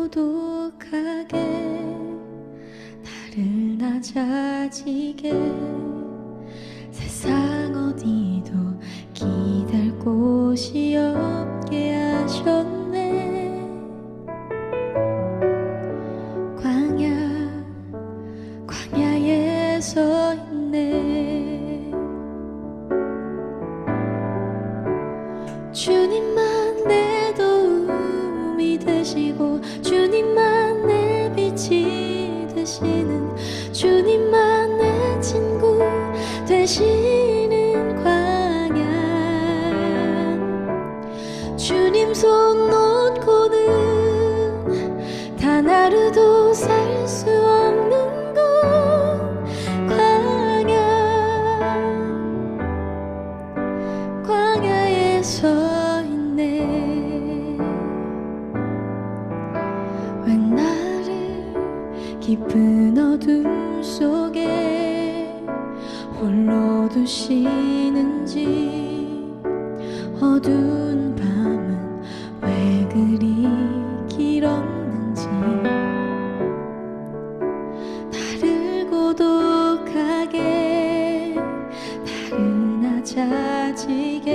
고독하게 나를 낮아지게 세상 어디도 기댈 곳이 없게 하셨네. 광야에 서 있네. 주님만 내 도움이 되시고 주님만 내 빛이 되시는 주님만 내 친구 되시는 광야. 주님 손 놓고는 단 하루도 살 수 없는 곳 광야에 서 있네. 왜 나를 깊은 어둠 속에 홀로 두시는지, 어두운 밤은 왜 그리 길었는지, 나를 고독하게 나를 낮아지게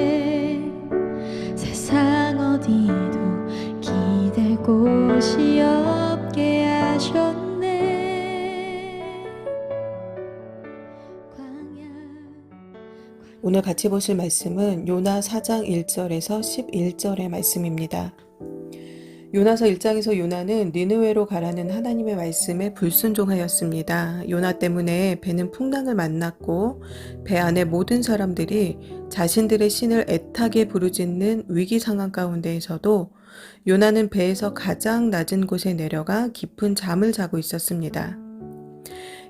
세상 어디도 기댈 곳이 없게 하셨네. 오늘 같이 보실 말씀은 요나 4장 1절에서 11절의 말씀입니다. 요나서 1장에서 요나는 니느웨로 가라는 하나님의 말씀에 불순종하였습니다. 요나 때문에 배는 풍랑을 만났고 배 안의 모든 사람들이 자신들의 신을 애타게 부르짖는 위기 상황 가운데에서도 요나는 배에서 가장 낮은 곳에 내려가 깊은 잠을 자고 있었습니다.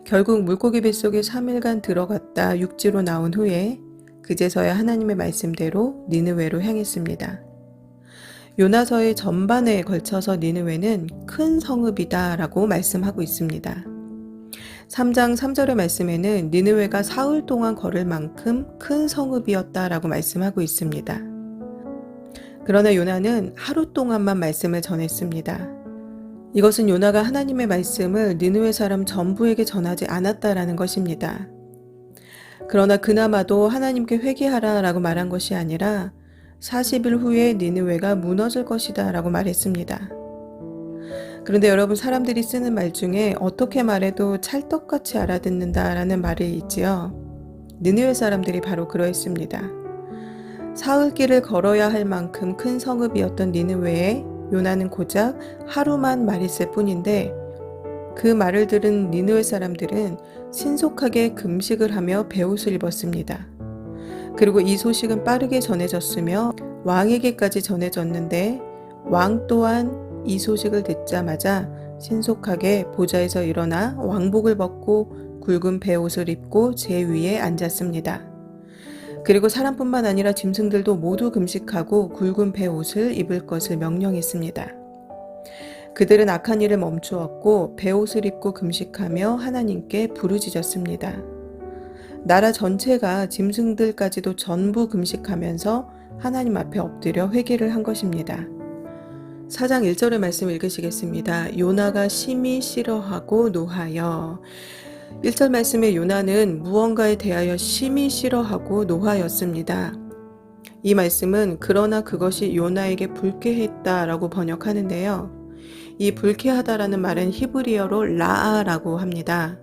결국 물고기 뱃속에 3일간 들어갔다 육지로 나온 후에 그제서야 하나님의 말씀대로 니느웨로 향했습니다. 요나서의 전반에 걸쳐서 니느웨는 큰 성읍이다 라고 말씀하고 있습니다. 3장 3절의 말씀에는 니느웨가 사흘 동안 걸을 만큼 큰 성읍이었다 라고 말씀하고 있습니다. 그러나 요나는 하루 동안만 말씀을 전했습니다. 이것은 요나가 하나님의 말씀을 니느웨 사람 전부에게 전하지 않았다라는 것입니다. 그러나 그나마도 하나님께 회개하라 라고 말한 것이 아니라 40일 후에 니느웨가 무너질 것이다 라고 말했습니다. 그런데 여러분, 사람들이 쓰는 말 중에 어떻게 말해도 찰떡같이 알아듣는다 라는 말이 있지요. 니느웨 사람들이 바로 그러했습니다. 사흘 길을 걸어야 할 만큼 큰 성읍이었던 니느웨에 요나는 고작 하루만 말했을 뿐인데, 그 말을 들은 니느웨 사람들은 신속하게 금식을 하며 베옷을 입었습니다. 그리고 이 소식은 빠르게 전해졌으며 왕에게까지 전해졌는데, 왕 또한 이 소식을 듣자마자 신속하게 보좌에서 일어나 왕복을 벗고 굵은 베옷을 입고 제 위에 앉았습니다. 그리고 사람뿐만 아니라 짐승들도 모두 금식하고 굵은 베옷을 입을 것을 명령했습니다. 그들은 악한 일을 멈추었고 베옷을 입고 금식하며 하나님께 부르짖었습니다. 나라 전체가 짐승들까지도 전부 금식하면서 하나님 앞에 엎드려 회개를 한 것입니다. 4장 1절의 말씀 읽으시겠습니다. 요나가 심히 싫어하고 노하여. 1절 말씀에 요나는 무언가에 대하여 심히 싫어하고 노하였습니다. 이 말씀은 그러나 그것이 요나에게 불쾌했다라고 번역하는데요. 이 불쾌하다라는 말은 히브리어로 라아라고 합니다.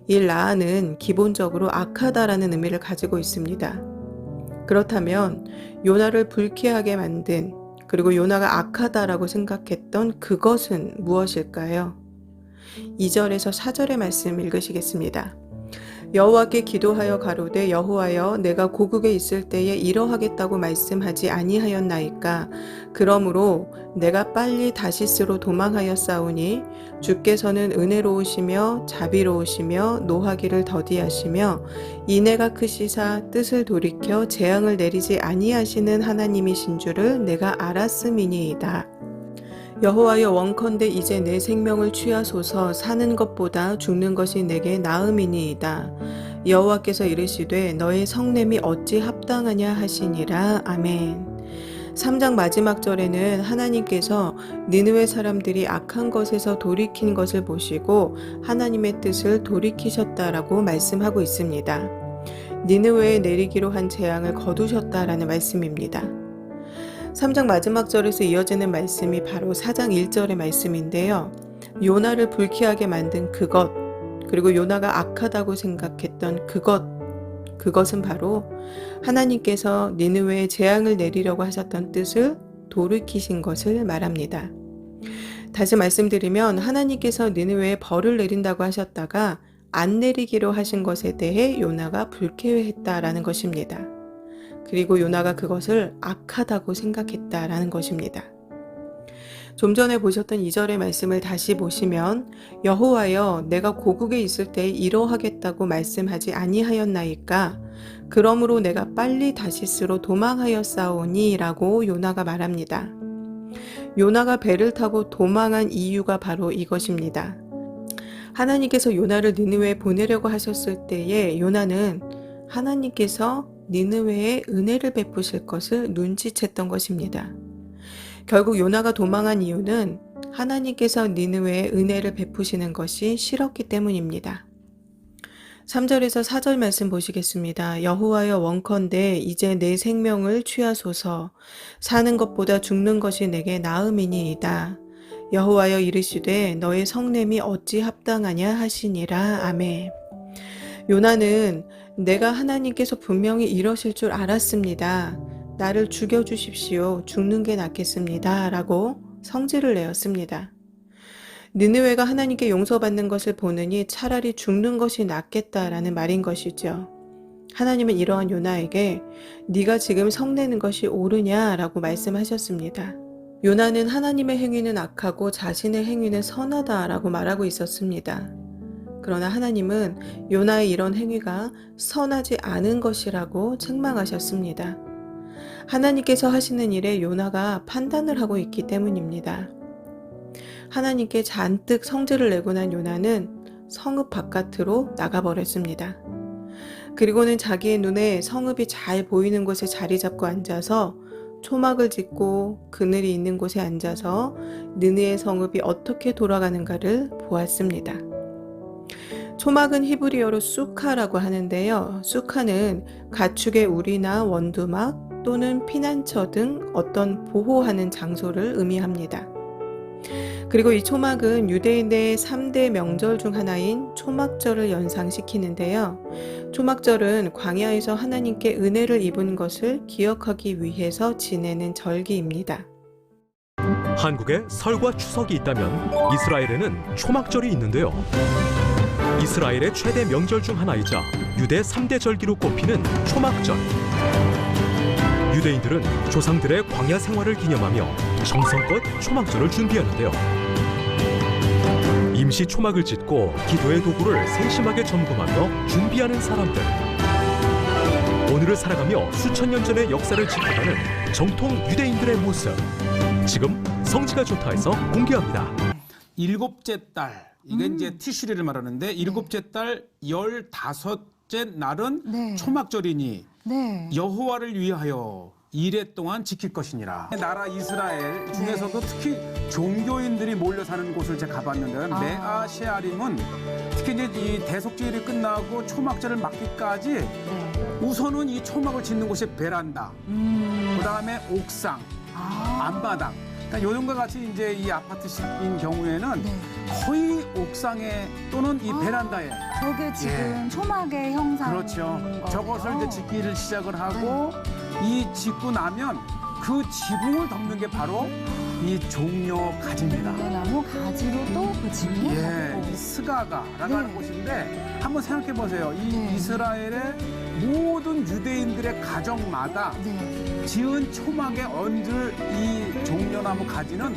이 라아는 기본적으로 악하다라는 의미를 가지고 있습니다. 그렇다면 요나를 불쾌하게 만든, 그리고 요나가 악하다라고 생각했던 그것은 무엇일까요? 2절에서 4절의 말씀 읽으시겠습니다. 여호와께 기도하여 가로되 여호와여, 내가 고국에 있을 때에 이러하겠다고 말씀하지 아니하였나이까? 그러므로 내가 빨리 다시스로 도망하였사오니 주께서는 은혜로우시며 자비로우시며 노하기를 더디하시며 인애가 크시사 뜻을 돌이켜 재앙을 내리지 아니하시는 하나님이신 줄을 내가 알았음이니이다. 여호와여, 원컨대 이제 내 생명을 취하소서. 사는 것보다 죽는 것이 내게 나음이니이다. 여호와께서 이르시되 너의 성냄이 어찌 합당하냐 하시니라. 아멘. 3장 마지막 절에는 하나님께서 니느웨 사람들이 악한 것에서 돌이킨 것을 보시고 하나님의 뜻을 돌이키셨다라고 말씀하고 있습니다. 니느웨에 내리기로 한 재앙을 거두셨다라는 말씀입니다. 3장 마지막 절에서 이어지는 말씀이 바로 4장 1절의 말씀인데요. 요나를 불쾌하게 만든 그것, 그리고 요나가 악하다고 생각했던 그것은 바로 하나님께서 니느웨에 재앙을 내리려고 하셨던 뜻을 돌이키신 것을 말합니다. 다시 말씀드리면 하나님께서 니느웨에 벌을 내린다고 하셨다가 안 내리기로 하신 것에 대해 요나가 불쾌해했다라는 것입니다. 그리고 요나가 그것을 악하다고 생각했다라는 것입니다. 좀 전에 보셨던 2절의 말씀을 다시 보시면 여호와여 내가 고국에 있을 때 이러하겠다고 말씀하지 아니하였나이까 그러므로 내가 빨리 다시스로 도망하였사오니 라고 요나가 말합니다. 요나가 배를 타고 도망한 이유가 바로 이것입니다. 하나님께서 요나를 니느웨에 보내려고 하셨을 때에 요나는 하나님께서 니느웨에 은혜를 베푸실 것을 눈치챘던 것입니다. 결국 요나가 도망한 이유는 하나님께서 니느웨에 은혜를 베푸시는 것이 싫었기 때문입니다. 3절에서 4절 말씀 보시겠습니다. 여호와여 원컨대 이제 내 생명을 취하소서 사는 것보다 죽는 것이 내게 나음이니이다. 여호와여 이르시되 너의 성냄이 어찌 합당하냐 하시니라. 아멘. 요나는 내가 하나님께서 분명히 이러실 줄 알았습니다. 나를 죽여주십시오. 죽는 게 낫겠습니다. 라고 성질을 내었습니다. 니느웨가 하나님께 용서받는 것을 보느니 차라리 죽는 것이 낫겠다라는 말인 것이죠. 하나님은 이러한 요나에게 네가 지금 성내는 것이 옳으냐라고 말씀하셨습니다. 요나는 하나님의 행위는 악하고 자신의 행위는 선하다라고 말하고 있었습니다. 그러나 하나님은 요나의 이런 행위가 선하지 않은 것이라고 책망하셨습니다. 하나님께서 하시는 일에 요나가 판단을 하고 있기 때문입니다. 하나님께 잔뜩 성질을 내고 난 요나는 성읍 바깥으로 나가버렸습니다. 그리고는 자기의 눈에 성읍이 잘 보이는 곳에 자리 잡고 앉아서 초막을 짓고 그늘이 있는 곳에 앉아서 느느의 성읍이 어떻게 돌아가는가를 보았습니다. 초막은 히브리어로 수카라고 하는데요. 수카는 가축의 우리나 원두막 또는 피난처 등 어떤 보호하는 장소를 의미합니다. 그리고 이 초막은 유대인의 3대 명절 중 하나인 초막절을 연상시키는데요. 초막절은 광야에서 하나님께 은혜를 입은 것을 기억하기 위해서 지내는 절기입니다. 한국에 설과 추석이 있다면 이스라엘에는 초막절이 있는데요. 이스라엘의 최대 명절 중 하나이자 유대 3대 절기로 꼽히는 초막절. 유대인들은 조상들의 광야 생활을 기념하며 정성껏 초막절을 준비하는데요. 임시 초막을 짓고 기도의 도구를 세심하게 점검하며 준비하는 사람들. 오늘을 살아가며 수천 년 전의 역사를 지켜가는 정통 유대인들의 모습. 지금 성지가 좋다에서 공개합니다. 일곱째 달, 이게 이제 티슈리를 말하는데 일곱째 달 15째 날은 네. 초막절이니 네. 여호와를 위하여 이래 동안 지킬 것이니라. 나라 이스라엘 중에서도 특히 종교인들이 몰려 사는 곳을 제가 가봤는데요. 메아 셰아림은 특히 이제 이 대속제일이 끝나고 초막절을 맞기까지 네. 우선은 이 초막을 짓는 곳이 베란다, 그다음에 옥상, 앞마당. 그러니까 요즘과 같이 이제 이 아파트식인 경우에는 네. 거의 옥상에 또는 이 베란다에 저게 지금 초막의 형상. 그렇죠. 저것을 이제 짓기를 시작을 하고 이 짓고 나면 그 지붕을 덮는 게 바로 이 종려 가지입니다. 나무 가지로 또 그 지붕을 예, 이 덮고. 스가가라고 하는 네. 곳인데 한번 생각해 보세요. 이 네. 이스라엘의 모든 유대인들의 가정마다 네. 지은 초막에 얹을 이 종려나무 가지는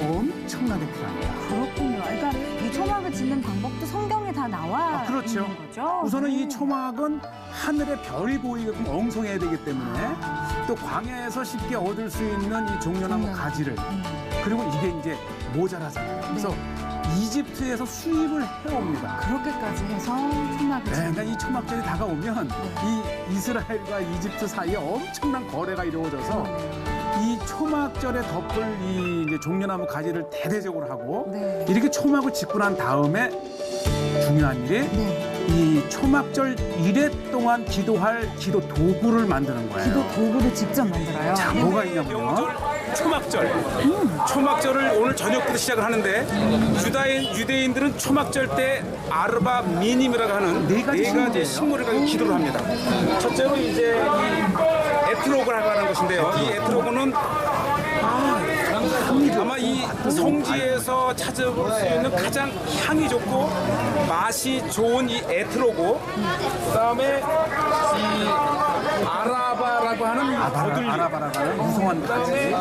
엄청나게 필요합니다. 그렇군요. 그러니까 이 초막을 짓는 방법도 성경에 다 나와 그렇죠. 있는 거죠. 우선은 네. 이 초막은 하늘에 별이 보이게끔 엉성해야 되기 때문에 또 광야에서 쉽게 얻을 수 있는 이 종려나무 가지를 그리고 이게 이제 모자라잖아요. 그래서 이집트에서 수입을 해옵니다. 그렇게까지 해서 초막을 네, 짓는 그러니까 이 초막절이 다가오면 이 이스라엘과 이집트 사이에 엄청난 거래가 이루어져서 이 초막절에 덮을 이 이제 종려나무 가지를 대대적으로 하고 네. 이렇게 초막을 짓고 난 다음에 중요한 일이 네. 이 초막절 1회 동안 기도할 기도 도구를 만드는 거예요. 기도 도구를 직접 만들어요. 자, 뭐가 있냐면요. 명절 초막절. 초막절을 오늘 저녁부터 시작을 하는데 유대인들은 초막절 때 아르바 미님이라고 하는 네 가지 식물을 가지고 기도를 합니다. 첫째로 이제 이 에트로그라고 하는 것인데요. 이 에트로그는 아마 이 성지에서 찾아볼 수 있는 가장 향이 좋고 맛이 좋은 이 에트로고, 그다음에 이 아라바라고 하는 고들리, 아라바라고 하는 무성한 그다음에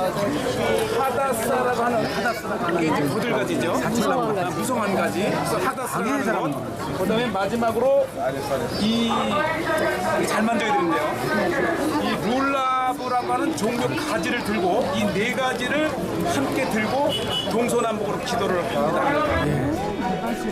하다스라고 하는 이게 이제 고들가지죠. 무성한 가지, 하다스라고 하는 것. 그다음에 마지막으로 이 잘 만져야 되는데요. 이 룰라브라고 하는 종류 가지를 들고 이 네 가지를 함께 들고 동서남북으로 기도를 합니다.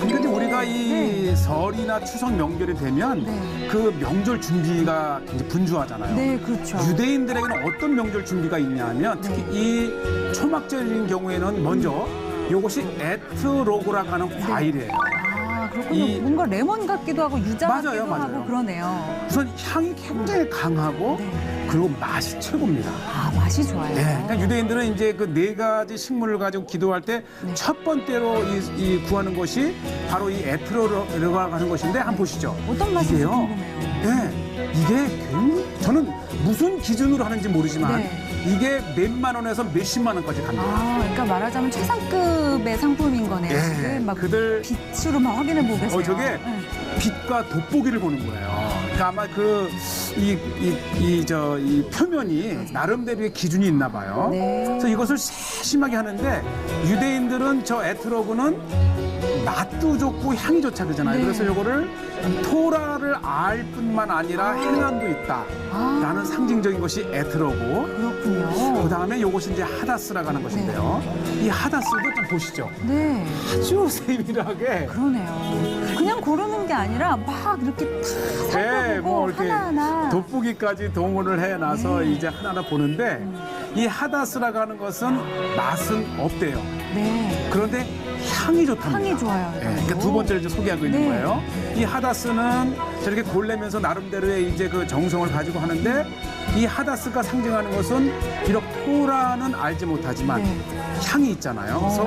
근데 우리가 이 설이나 추석 명절이 되면 그 명절 준비가 굉장히 분주하잖아요. 네, 그렇죠. 유대인들에게는 어떤 명절 준비가 있냐면 특히 이 초막절인 경우에는 먼저 이것이 에트로그라고 하는 과일이에요. 아, 그렇군요. 이- 뭔가 레몬 같기도 하고 유자 같기도 맞아요. 하고 그러네요. 우선 향이 굉장히 강하고 그리고 맛이 최고입니다. 아, 맛이 좋아요. 네, 그러니까 유대인들은 이제 그 네 가지 식물을 가지고 기도할 때 첫 번째로 이 구하는 것이 바로 이 에트로라고 하는 것인데 한번 보시죠. 어떤 맛인지 이게요. 궁금해요. 네, 이게 저는 무슨 기준으로 하는지 모르지만 네. 이게 몇만 원에서 몇십만 원까지 갑니다. 아, 그러니까 말하자면 최상급의 상품인 거네요. 예, 지금 막 그들- 빛으로 막 확인해 보겠어요. 저게 네. 빛과 돋보기를 보는 거예요. 그러니까 아마 이 표면이 나름대로의 기준이 있나 봐요. 네. 그래서 이것을 세심하게 하는데 유대인들은 저 에트로그는 맛도 좋고 향이 좋다 그러잖아요. 네. 그래서 이거를 토라를 알 뿐만 아니라 행함도 있다라는 상징적인 것이 에트로그. 그렇군요. 그 다음에 이것이 이제 하다스라고 하는 것인데요. 이 하다스도 좀 보시죠. 네, 아주 세밀하게. 그러네요. 그냥 고르는 게 아니라 막 이렇게 다 네, 살펴보고 뭐 이렇게 하나하나. 돋보기까지 동원을 해놔서 네. 이제 하나하나 보는데 이 하다스라고 하는 것은 맛은 없대요. 네, 그런데 향이 좋답니다. 향이 좋아요. 네, 그러니까 두 번째를 이제 소개하고 있는 네. 거예요. 이 하다스는 저렇게 골래면서 나름대로의 이제 그 정성을 가지고 하는데 이 하다스가 상징하는 것은 비록 토라는 알지 못하지만 네. 향이 있잖아요. 그래서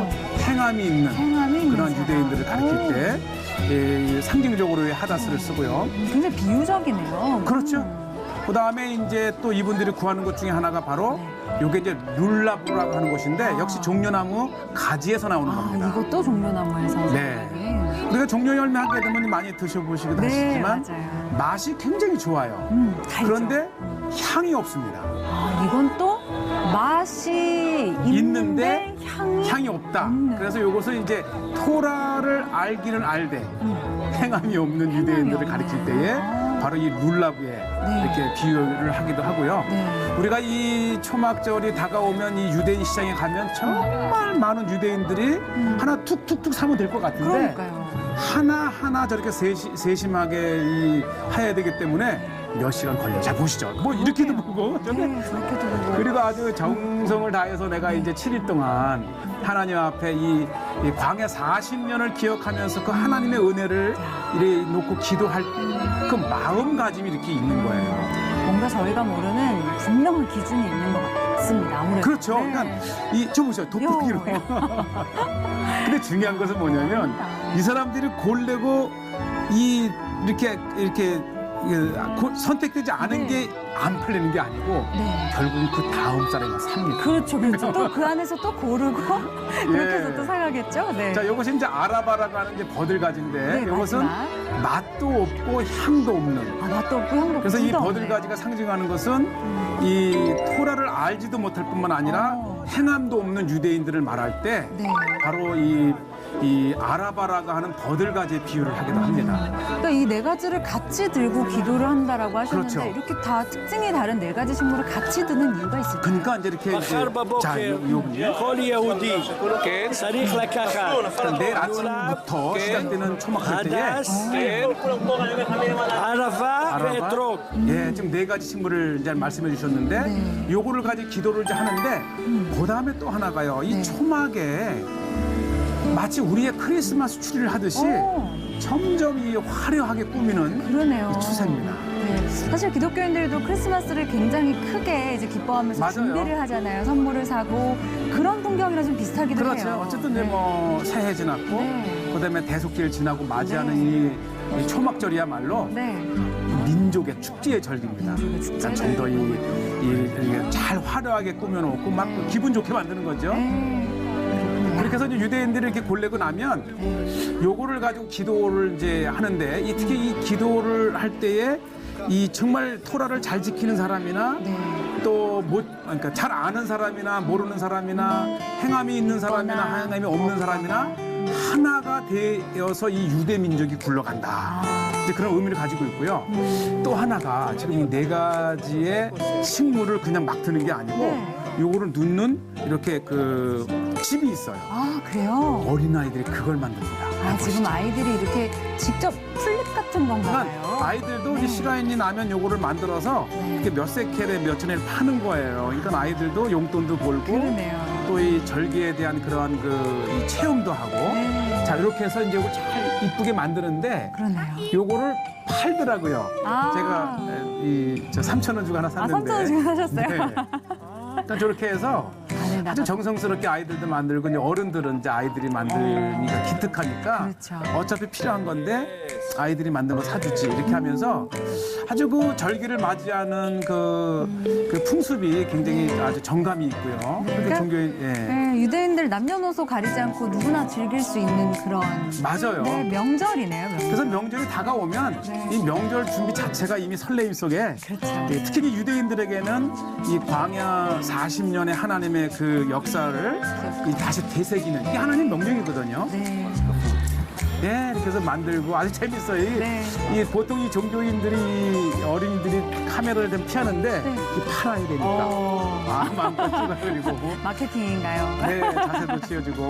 행함이 있는 행함이 있는 그런 사람. 유대인들을 가리킬 오. 때 상징적으로의 하다스를 쓰고요. 굉장히 비유적이네요. 그렇죠. 그 다음에 이제 또 이분들이 구하는 것 중에 하나가 바로 요게 이제 룰라브라고 하는 것인데 역시 종려나무 가지에서 나오는 아, 겁니다. 이것도 종려나무에서 네. 생각이. 우리가 종려 열매 하게 되면 많이 드셔보시기도 네, 하시지만 맞아요. 맛이 굉장히 좋아요. 달죠. 그런데 향이 없습니다. 아, 이건 또 맛이 있는데 향이 없다. 없네요. 그래서 이것을 이제 토라를 알기는 알되 행함이 없는 유대인들을 가리킬 때에 바로 이 룰라브에 이렇게 비유를 하기도 하고요. 네. 우리가 이 초막절이 다가오면 이 유대인 시장에 가면 정말 많은 유대인들이 하나 툭툭툭 사면 될 것 같은데 그러니까요. 하나하나 저렇게 세심하게 해야 되기 때문에 몇 시간 걸려요. 자, 보시죠. 뭐 이렇게도 보고 네, 그렇게도 보고. 그리고 아주 정성을 다해서 내가 이제 7일 동안 하나님 앞에 이 광야 40년을 기억하면서 그 하나님의 은혜를 이렇게 놓고 기도할 그 마음가짐이 이렇게 있는 거예요. 뭔가 저희가 모르는 분명한 기준이 있는 것 같습니다. 아무래도. 그렇죠. 네. 그러니까 저 보세요. 돋보기로. 근데 중요한 것은 뭐냐면 이 사람들이 골래고 이렇게 선택되지 않은 네. 게 안 팔리는 게 아니고 네. 결국은 그 다음 사람이 삽니다. 그렇죠, 그렇죠. 또 그 안에서 또 고르고 그렇게 해서 또 사가겠죠. 네. 자, 이것이 이제 아라바라고 하는 이제 버들가지인데 네, 이것은 마지막. 맛도 없고 향도 없는. 아, 맛도 없고 향도 없고. 그래서 이 진짜 버들가지가 상징하는 것은 이 토라를 알지도 못할 뿐만 아니라 어. 행함도 없는 유대인들을 말할 때 네. 바로 이 이 아라바라가 하는 버들가지의 비유를 하기도 합니다. 그러니까 이 네 가지를 같이 들고 기도를 한다라고 하셨는데 그렇죠. 이렇게 다 특징이 다른 네 가지 식물을 같이 드는 이유가 있을까요? 그러니까 이제 이렇게 요분요. כל יהודי צריך לקחת 내일 아침부터 시작되는 초막할 때에 הדס, כן, ערבה 아라바, ואתרוג. 예, 지금 네 가지 식물을 이제 말씀해 주셨는데 요거를 가지고 기도를 이제 하는데 그 다음에 또 하나가요. 이 초막에 마치 우리의 크리스마스 추리를 하듯이 점점 이 화려하게 꾸미는 그러네요. 이 추세입니다. 네. 사실 기독교인들도 크리스마스를 굉장히 크게 이제 기뻐하면서 맞아요. 준비를 하잖아요. 선물을 사고 그런 풍경이랑 좀 비슷하기도 그렇죠. 해요. 어쨌든 이제 뭐 새해 지났고 네. 그다음에 대속절 지나고 맞이하는 이 초막절이야말로 네. 민족의 축제의 절기입니다. 그러니까 좀 더 잘 화려하게 꾸며놓고 막 기분 좋게 만드는 거죠. 네. 그렇게 해서 이제 유대인들이 이렇게 골래고 나면 요거를 가지고 기도를 이제 하는데 특히 이 기도를 할 때에 이 정말 토라를 잘 지키는 사람이나 또 그러니까 잘 아는 사람이나 모르는 사람이나 행함이 있는 사람이나 행함이 없는 사람이나 하나가 되어서 이 유대 민족이 굴러간다. 이제 그런 의미를 가지고 있고요. 또 하나가 지금 이 네 가지의 식물을 그냥 막 드는 게 아니고 요거를 넣는 이렇게 그 집이 있어요. 아, 그래요? 어린아이들이 그걸 만듭니다. 아, 지금 아이들이 이렇게 직접 플립 같은 건가 봐요. 그러니까 아이들도 이제 시라인이 나면 요거를 만들어서 이렇게 몇 세켈에 몇 천에 파는 거예요. 그러니까 아이들도 용돈도 벌고 그러네요. 또 이 절기에 대한 그러한 이 체험도 하고 자 이렇게 해서 이제 이거 잘 이쁘게 만드는데 그러네요. 요거를 팔더라고요. 아. 제가 저 3,000원 주고 하나 아, 샀는데. 3,000원 주고 사셨어요? 네. 일단 저렇게 해서 네, 아주 정성스럽게 아이들도 만들고 이제 어른들은 이제 아이들이 만드니까 기특하니까 그렇죠. 어차피 필요한 건데 아이들이 만든 거 사주지 이렇게 하면서 아주 그 절기를 맞이하는 그 풍습이 굉장히 아주 정감이 있고요. 그렇게 그러니까 종교인 네, 유대인들 남녀노소 가리지 않고 누구나 즐길 수 있는 그런 맞아요. 네, 명절이네요. 명절. 그래서 명절이 다가오면 이 명절 준비 자체가 이미 설레임 속에 그렇죠. 예, 특히 유대인들에게는 이 광야 40년의 하나님의 그 역사를 다시 되새기는 이게 하나님 명령이거든요. 네. 예, 그래서 만들고 아주 재밌어요. 이 보통 이 종교인들이 어린이들이 카메라를 좀 피하는데 이 팔아야 되니까 마음껏 찍어드리고 마케팅인가요? 네, 자세도 치워주고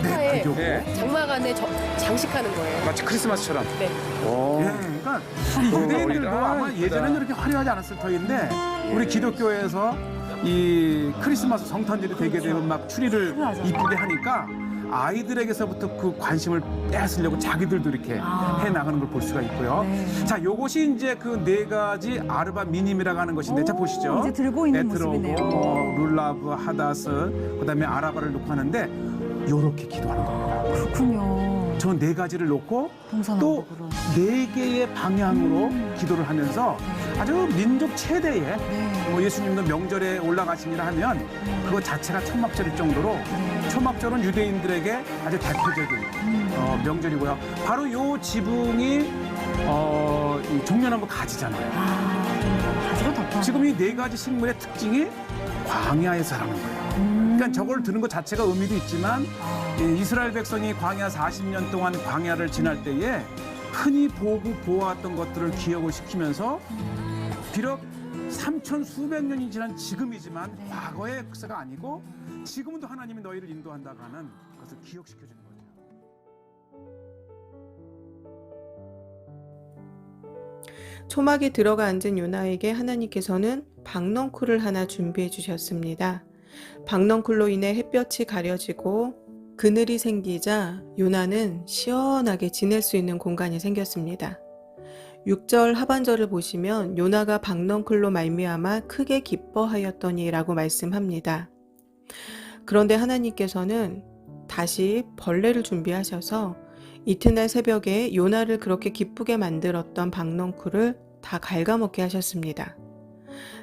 네, 그리고 장막 안에 장식하는 거예요. 마치 크리스마스처럼. 네. 예, 그러니까 이 유대인들도 아마 예전에는 이렇게 화려하지 않았을 터인데 우리 기독교에서 이 크리스마스 성탄절이 되게 되면 막 추리를 이쁘게 하니까 아이들에게서부터 그 관심을 뺏으려고 자기들도 이렇게 해 나가는 걸 볼 수가 있고요. 자, 요것이 이제 그 네 가지 아르바 미님이라고 하는 것인데, 자 보시죠. 이제 들고 있는 에트로고, 모습이네요. 룰라브, 하다스, 그다음에 아라바를 놓고 하는데 요렇게 기도하는 겁니다. 그렇군요. 저 네 가지를 놓고 동서남북으로. 또 네 개의 방향으로 기도를 하면서 아주 민족 최대의 뭐 예수님도 명절에 올라가시니라 하면 그거 자체가 천막절일 정도로 초막절은 유대인들에게 아주 대표적인 명절이고요. 바로 요 지붕이 이 종려나무 가지잖아요. 가지고 덮어. 지금 이 네 가지 식물의 특징이 광야에서라는 거예요. 그러니까 저걸 드는 것 자체가 의미도 있지만 이 이스라엘 백성이 광야 40년 동안 광야를 지날 때에 흔히 보고 보았던 것들을 기억을 시키면서 비록 3천 수백 년이 지난 지금이지만 과거의 역사가 아니고 지금도 하나님이 너희를 인도한다고 하는 것을 기억시켜주는 거죠. 초막에 들어가 앉은 요나에게 하나님께서는 박넝쿨을 하나 준비해 주셨습니다. 박넝쿨로 인해 햇볕이 가려지고 그늘이 생기자 요나는 시원하게 지낼 수 있는 공간이 생겼습니다. 6절 하반절을 보시면 요나가 박넝쿨로 말미암아 크게 기뻐하였더니 라고 말씀합니다. 그런데 하나님께서는 다시 벌레를 준비하셔서 이튿날 새벽에 요나를 그렇게 기쁘게 만들었던 박넝쿨을 다 갉아먹게 하셨습니다.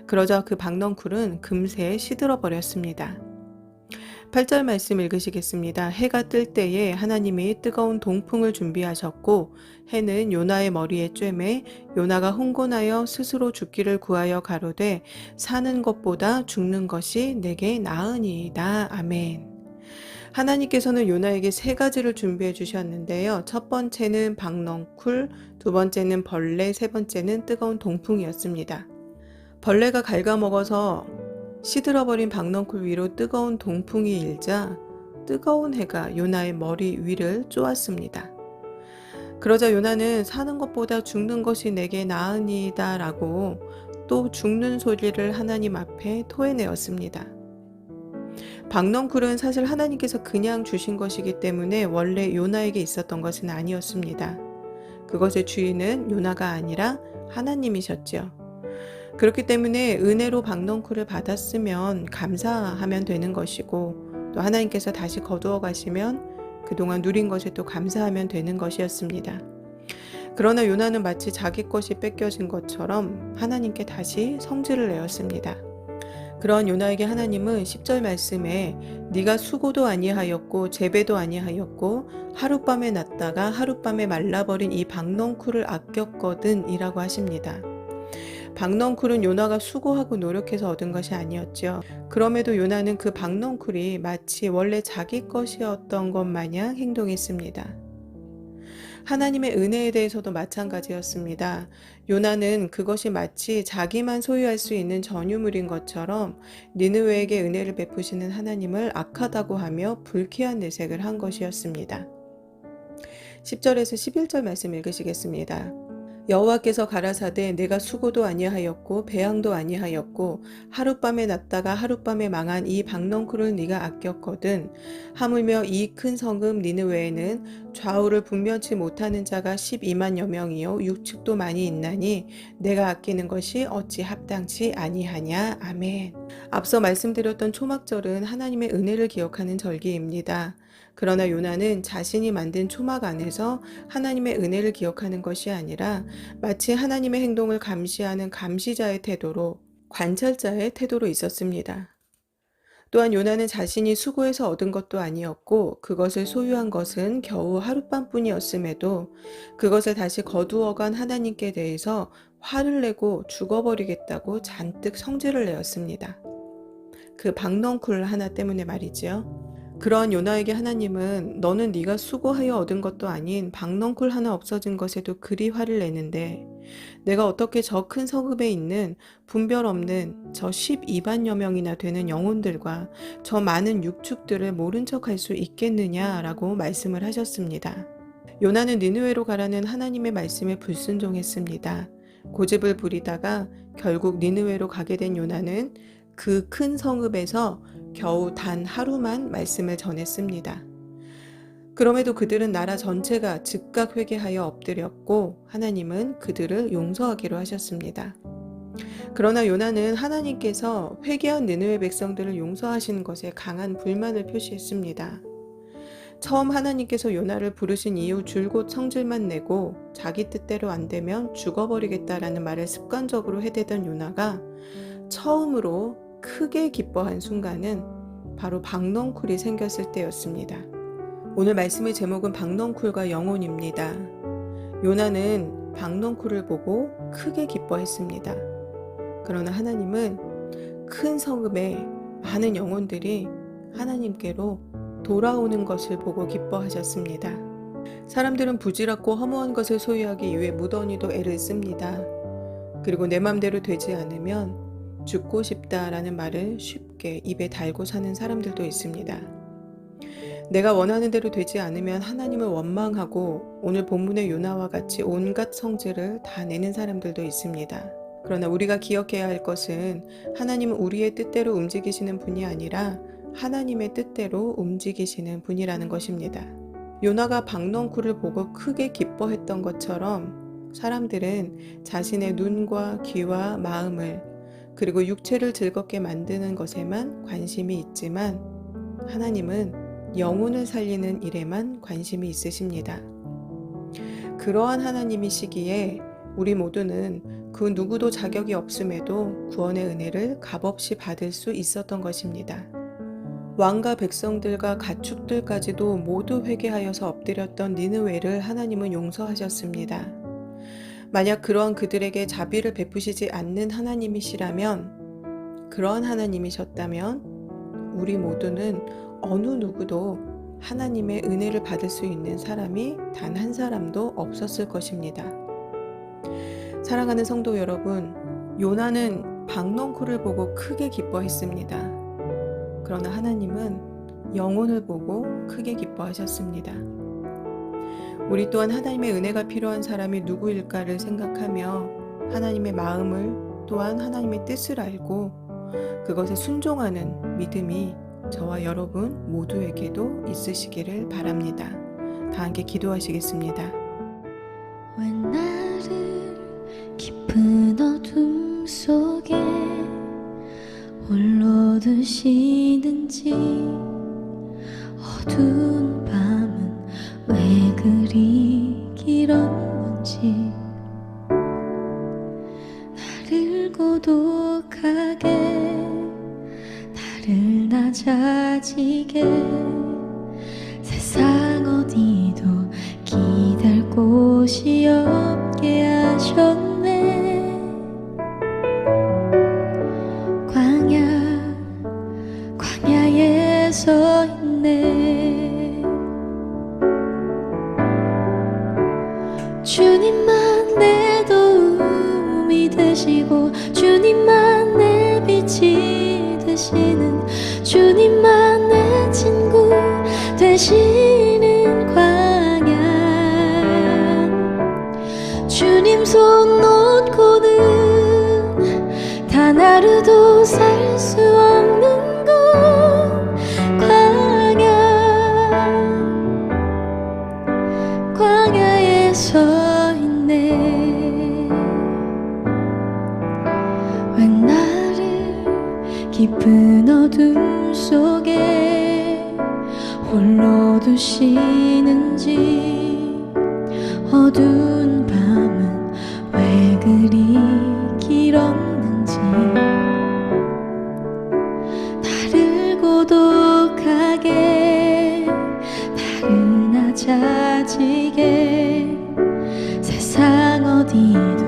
그러자 그 박넝쿨은 금세 시들어 버렸습니다. 8절 말씀 읽으시겠습니다. 해가 뜰 때에 하나님이 뜨거운 동풍을 준비하셨고 해는 요나의 머리에 쬐매 요나가 흥곤하여 스스로 죽기를 구하여 가로되 사는 것보다 죽는 것이 내게 나으니이다. 아멘. 하나님께서는 요나에게 세 가지를 준비해 주셨는데요. 첫 번째는 박넝쿨, 두 번째는 벌레, 세 번째는 뜨거운 동풍이었습니다. 벌레가 갉아먹어서 시들어버린 박넝쿨 위로 뜨거운 동풍이 일자 뜨거운 해가 요나의 머리 위를 쪼았습니다. 그러자 요나는 사는 것보다 죽는 것이 내게 나으니이다 라고 또 죽는 소리를 하나님 앞에 토해내었습니다. 박넝쿨은 사실 하나님께서 그냥 주신 것이기 때문에 원래 요나에게 있었던 것은 아니었습니다. 그것의 주인은 요나가 아니라 하나님이셨죠. 그렇기 때문에 은혜로 박넝쿨을 받았으면 감사하면 되는 것이고 또 하나님께서 다시 거두어 가시면 그동안 누린 것에 또 감사하면 되는 것이었습니다. 그러나 요나는 마치 자기 것이 뺏겨진 것처럼 하나님께 다시 성질을 내었습니다. 그런 요나에게 하나님은 10절 말씀에 네가 수고도 아니하였고 재배도 아니하였고 하룻밤에 났다가 하룻밤에 말라버린 이 박넝쿨을 아꼈거든 이라고 하십니다. 박넝쿨은 요나가 수고하고 노력해서 얻은 것이 아니었죠. 그럼에도 요나는 그 박넝쿨이 마치 원래 자기 것이었던 것 마냥 행동했습니다. 하나님의 은혜에 대해서도 마찬가지였습니다. 요나는 그것이 마치 자기만 소유할 수 있는 전유물인 것처럼 니느웨에게 은혜를 베푸시는 하나님을 악하다고 하며 불쾌한 내색을 한 것이었습니다. 10절에서 11절 말씀 읽으시겠습니다. 여호와께서 가라사대 내가 수고도 아니하였고 배양도 아니하였고 하룻밤에 났다가 하룻밤에 망한 이 박넝쿨을 네가 아꼈거든. 하물며 이 큰 성읍 니느웨에는 좌우를 분변치 못하는 자가 12만여 명이요 육축도 많이 있나니 내가 아끼는 것이 어찌 합당치 아니하냐. 아멘. 앞서 말씀드렸던 초막절은 하나님의 은혜를 기억하는 절기입니다. 그러나 요나는 자신이 만든 초막 안에서 하나님의 은혜를 기억하는 것이 아니라 마치 하나님의 행동을 감시하는 감시자의 태도로, 관찰자의 태도로 있었습니다. 또한 요나는 자신이 수고해서 얻은 것도 아니었고 그것을 소유한 것은 겨우 하룻밤뿐이었음에도 그것을 다시 거두어간 하나님께 대해서 화를 내고 죽어버리겠다고 잔뜩 성질을 내었습니다. 그 박넝쿨 하나 때문에 말이지요. 그러한 요나에게 하나님은 너는 네가 수고하여 얻은 것도 아닌 박넝쿨 하나 없어진 것에도 그리 화를 내는데 내가 어떻게 저 큰 성읍에 있는 분별 없는 저 12만여 명이나 되는 영혼들과 저 많은 육축들을 모른 척할 수 있겠느냐라고 말씀을 하셨습니다. 요나는 니느웨로 가라는 하나님의 말씀에 불순종했습니다. 고집을 부리다가 결국 니느웨로 가게 된 요나는 그 큰 성읍에서 겨우 단 하루만 말씀을 전했습니다. 그럼에도 그들은 나라 전체가 즉각 회개하여 엎드렸고 하나님은 그들을 용서하기로 하셨습니다. 그러나 요나는 하나님께서 회개한 니느웨 백성들을 용서하신 것에 강한 불만을 표시했습니다. 처음 하나님께서 요나를 부르신 이후 줄곧 성질만 내고 자기 뜻대로 안 되면 죽어버리겠다라는 말을 습관적으로 해대던 요나가 처음으로 크게 기뻐한 순간은 바로 박넝쿨이 생겼을 때였습니다. 오늘 말씀의 제목은 박넝쿨과 영혼입니다. 요나는 박넝쿨을 보고 크게 기뻐했습니다. 그러나 하나님은 큰 성읍에 많은 영혼들이 하나님께로 돌아오는 것을 보고 기뻐하셨습니다. 사람들은 부질없고 허무한 것을 소유하기 위해 무던히도 애를 씁니다. 그리고 내 맘대로 되지 않으면 죽고 싶다라는 말을 쉽게 입에 달고 사는 사람들도 있습니다. 내가 원하는 대로 되지 않으면 하나님을 원망하고 오늘 본문의 요나와 같이 온갖 성질을 다 내는 사람들도 있습니다. 그러나 우리가 기억해야 할 것은 하나님은 우리의 뜻대로 움직이시는 분이 아니라 하나님의 뜻대로 움직이시는 분이라는 것입니다. 요나가 박넝쿨을 보고 크게 기뻐했던 것처럼 사람들은 자신의 눈과 귀와 마음을 그리고 육체를 즐겁게 만드는 것에만 관심이 있지만 하나님은 영혼을 살리는 일에만 관심이 있으십니다. 그러한 하나님이시기에 우리 모두는 그 누구도 자격이 없음에도 구원의 은혜를 값없이 받을 수 있었던 것입니다. 왕과 백성들과 가축들까지도 모두 회개하여서 엎드렸던 니느웨를 하나님은 용서하셨습니다. 만약 그러한 그들에게 자비를 베푸시지 않는 하나님이시라면, 그러한 하나님이셨다면 우리 모두는 어느 누구도 하나님의 은혜를 받을 수 있는 사람이 단 한 사람도 없었을 것입니다. 사랑하는 성도 여러분, 요나는 박넝쿨을 보고 크게 기뻐했습니다. 그러나 하나님은 영혼을 보고 크게 기뻐하셨습니다. 우리 또한 하나님의 은혜가 필요한 사람이 누구일까를 생각하며 하나님의 마음을 또한 하나님의 뜻을 알고 그것에 순종하는 믿음이 저와 여러분 모두에게도 있으시기를 바랍니다. 다 함께 기도하시겠습니다. 왜 나를 깊은 어둠 속에 홀로 두시는지 어두운 밤은 왜 그리 길었는지 나를 고독하게 나를 낮아지게 세상 어디도 기댈 곳이 없게 하셨네. 광야에 서 있네. 주님만 내 도움이 되시고 주님만 내 빛이 되시는 주님만 내 친구 되시는 광야. 주님 손 놓고는 단 하루도 살 수 없는 곳 광야에 서 있네. 왜 나를 깊은 어둠 속에 홀로 두시는지 어두운 밤은 왜 그리 길었는지 나를 고독하게 나를 낮아지게 세상 어디도